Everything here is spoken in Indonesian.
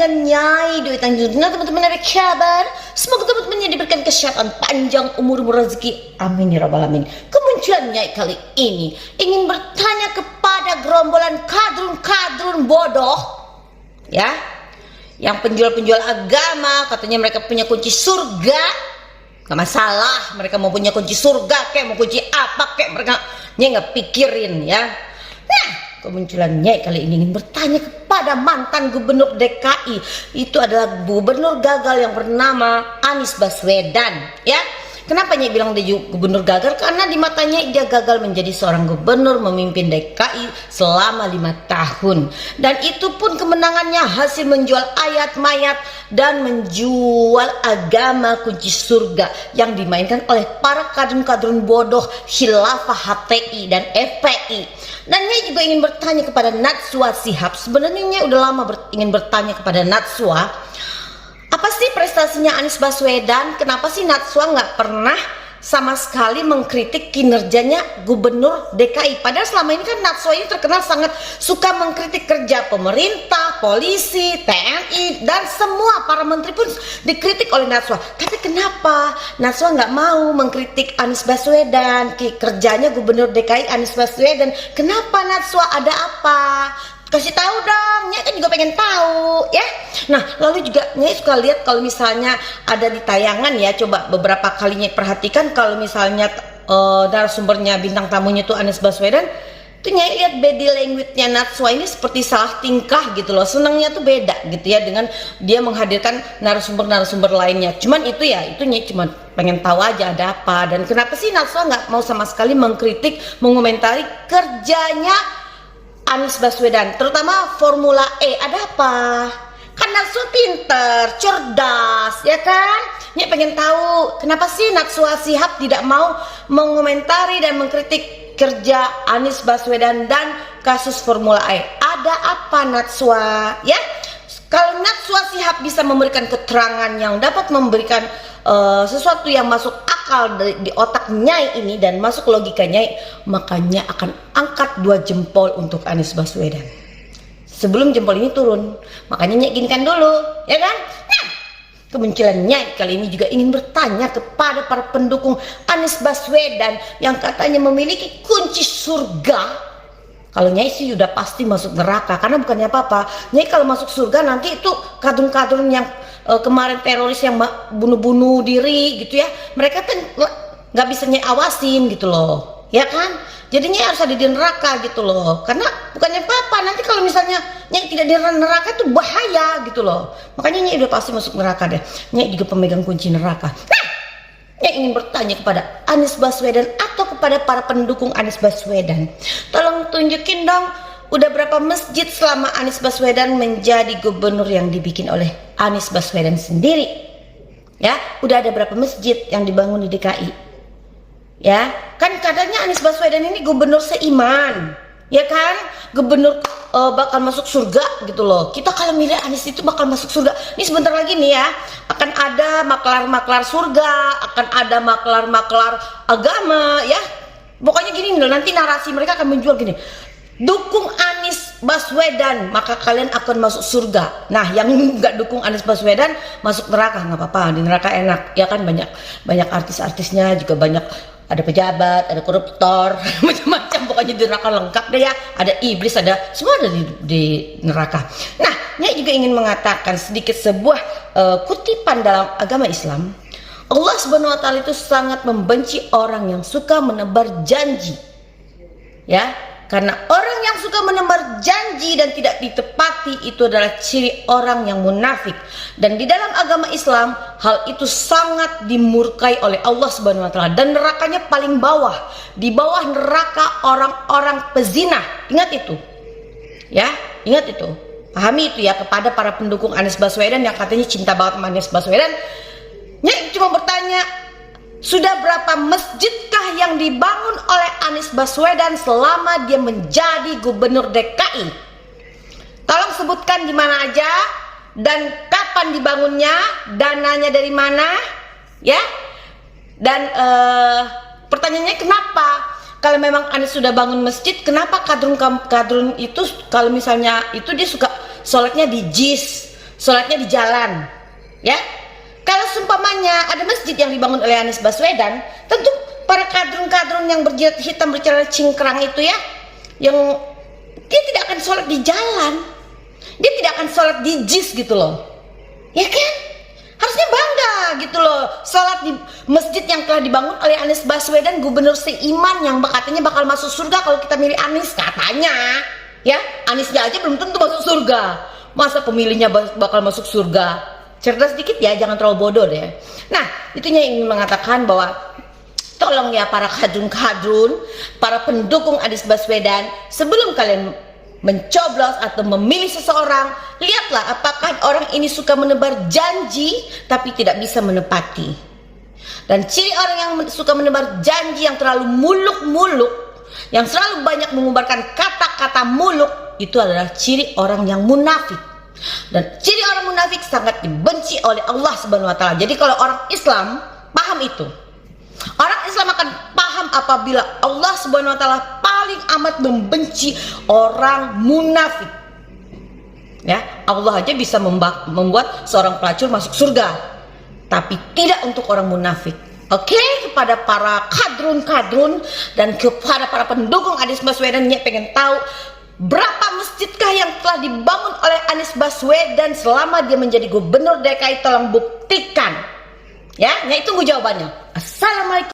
dengan Nyai Dwi Tanjung. Nah teman-teman, apa kabar? Semoga teman-temannya diberikan kesehatan panjang, umur rezeki, amin ya rabbal alamin. Kemunculan Nyai kali ini ingin bertanya kepada gerombolan kadrun bodoh, ya, yang penjual-penjual agama katanya mereka punya kunci surga. Gak masalah, mereka mau punya kunci surga kayak mau kunci apa kayak, mereka nggak pikirin, ya. Nah, kemunculan Nyai kali ini ingin bertanya kepada mantan gubernur DKI. Itu adalah gubernur gagal yang bernama Anies Baswedan, ya. Kenapa Nyai bilang dia gubernur gagal? Karena di matanya dia gagal menjadi seorang gubernur memimpin DKI selama 5 tahun. Dan itu pun kemenangannya hasil menjual ayat mayat dan menjual agama kunci surga yang dimainkan oleh para kadrun bodoh Khilafah HTI dan FPI. Dan Nyai juga ingin bertanya kepada Najwa Shihab. Sebenarnya Nyai udah lama ingin bertanya kepada Najwa, apa sih prestasinya Anies Baswedan? Kenapa sih Najwa nggak pernah sama sekali mengkritik kinerjanya gubernur DKI? Padahal selama ini kan Najwa ini terkenal sangat suka mengkritik kerja pemerintah, polisi, TNI, dan semua para menteri pun dikritik oleh Najwa. Tapi kenapa Najwa nggak mau mengkritik Anies Baswedan, kerjanya gubernur DKI Anies Baswedan? Kenapa Najwa, ada apa? Kasih tahu dong, Nyai kan juga pengen tahu, ya. Nah, lalu juga Nyai suka lihat kalau misalnya ada di tayangan, ya, coba beberapa kali Nyai perhatikan kalau misalnya narasumbernya, bintang tamunya tuh Anies Baswedan, tuh Nyai lihat body language-nya Najwa ini seperti salah tingkah gitu loh. Senangnya tuh beda gitu ya dengan dia menghadirkan narasumber lainnya. Cuman itu ya, itu Nyai cuma pengen tahu aja ada apa, dan kenapa sih Najwa nggak mau sama sekali mengkritik, mengomentari kerjanya Anies Baswedan, terutama Formula E. Ada apa? Kan Najwa pinter, cerdas, ya kan? Nyai pengen tahu kenapa sih Najwa Shihab tidak mau mengomentari dan mengkritik kerja Anies Baswedan dan kasus Formula E. Ada apa Najwa? Ya, kalau Najwa Shihab bisa memberikan keterangan yang dapat memberikan sesuatu yang masuk akal di otak Nyai ini dan masuk logika Nyai, makanya akan angkat 2 jempol untuk Anies Baswedan. Sebelum jempol ini turun, makanya Nyai izinkan dulu, ya kan? Nah, kemunculan Nyai kali ini juga ingin bertanya kepada para pendukung Anies Baswedan yang katanya memiliki kunci surga. Kalau Nyai sih udah pasti masuk neraka, karena bukannya apa-apa. Nyai kalau masuk surga nanti itu kadrun yang kemarin teroris yang bunuh diri gitu ya, mereka kan nggak bisa Nyai awasin gitu loh, ya kan? Jadi Nyai harus ada di neraka gitu loh, karena bukannya apa-apa, nanti kalau misalnya Nyai tidak di neraka itu bahaya gitu loh. Makanya Nyai udah pasti masuk neraka deh. Nyai juga pemegang kunci neraka. Nah, Nyai ingin bertanya kepada Anies Baswedan atau kepada para pendukung Anies Baswedan, tolong tunjukin dong, udah berapa masjid selama Anies Baswedan menjadi gubernur yang dibikin oleh Anies Baswedan sendiri? Ya, udah ada berapa masjid yang dibangun di DKI? Ya, kan katanya Anies Baswedan ini gubernur seiman, ya kan? Gubernur bakal masuk surga gitu loh. Kita kalau milih Anies itu bakal masuk surga. Ini sebentar lagi nih ya, akan ada maklar surga, akan ada maklar agama, ya. Pokoknya gini loh, nanti narasi mereka akan menjual gini. Dukung Anies Baswedan maka kalian akan masuk surga. Nah, yang nggak dukung Anies Baswedan masuk neraka. Nggak apa-apa, di neraka enak, ya kan? Banyak artis-artisnya juga, banyak, ada pejabat, ada koruptor, macam-macam, pokoknya di neraka lengkap deh ya. Ada iblis, ada semua, ada di neraka. Nah, Nyai juga ingin mengatakan sedikit sebuah kutipan dalam agama Islam. Allah Subhanahu wa Ta'ala itu sangat membenci orang yang suka menebar janji, ya. Karena orang yang suka menebar janji dan tidak ditepati itu adalah ciri orang yang munafik. Dan di dalam agama Islam, hal itu sangat dimurkai oleh Allah Subhanahu wa Ta'ala. Dan nerakanya paling bawah, di bawah neraka orang-orang pezina. Ingat itu, ya, ingat itu. Pahami itu ya, kepada para pendukung Anies Baswedan yang katanya cinta banget sama Anies Baswedan. Nyai cuma bertanya, sudah berapa masjidkah yang dibangun oleh Anies Baswedan selama dia menjadi gubernur DKI? Tolong sebutkan di mana aja dan kapan dibangunnya, dananya dari mana, ya. Dan pertanyaannya, kenapa kalau memang Anies sudah bangun masjid, kenapa kadrun itu kalau misalnya itu dia suka sholatnya di JIS, sholatnya di jalan, ya. Kalau seumpamanya ada masjid yang dibangun oleh Anies Baswedan, tentu para kadrun-kadrun yang berjilat hitam bercelana cingkrang itu ya, yang dia tidak akan sholat di jalan, dia tidak akan sholat di JIS gitu loh, ya kan? Harusnya bangga gitu loh, sholat di masjid yang telah dibangun oleh Anies Baswedan, gubernur seiman yang katanya bakal masuk surga kalau kita milih Anies, katanya, ya. Aniesnya aja belum tentu masuk surga, masa pemilihnya bakal masuk surga? Cerdas dikit ya, jangan terlalu bodoh deh. Nah, itunya ingin mengatakan bahwa tolong ya para kadrun-kadrun, para pendukung Anies Baswedan, sebelum kalian mencoblos atau memilih seseorang, lihatlah apakah orang ini suka menebar janji tapi tidak bisa menepati. Dan ciri orang yang suka menebar janji yang terlalu muluk-muluk, yang selalu banyak mengubarkan kata-kata muluk, itu adalah ciri orang yang munafik. Dan ciri orang munafik sangat dibenci oleh Allah Subhanahu wa taala. Jadi kalau orang Islam paham itu, orang Islam akan paham apabila Allah Subhanahu wa taala paling amat membenci orang munafik. Ya, Allah aja bisa membuat seorang pelacur masuk surga, tapi tidak untuk orang munafik. Oke, kepada para kadrun-kadrun dan kepada para pendukung Anies Baswedan, yang pengen tahu berapa masjidkah yang telah dibangun oleh Anies Baswedan selama dia menjadi gubernur DKI, tolong buktikan. Ya, tunggu jawabannya. Assalamualaikum.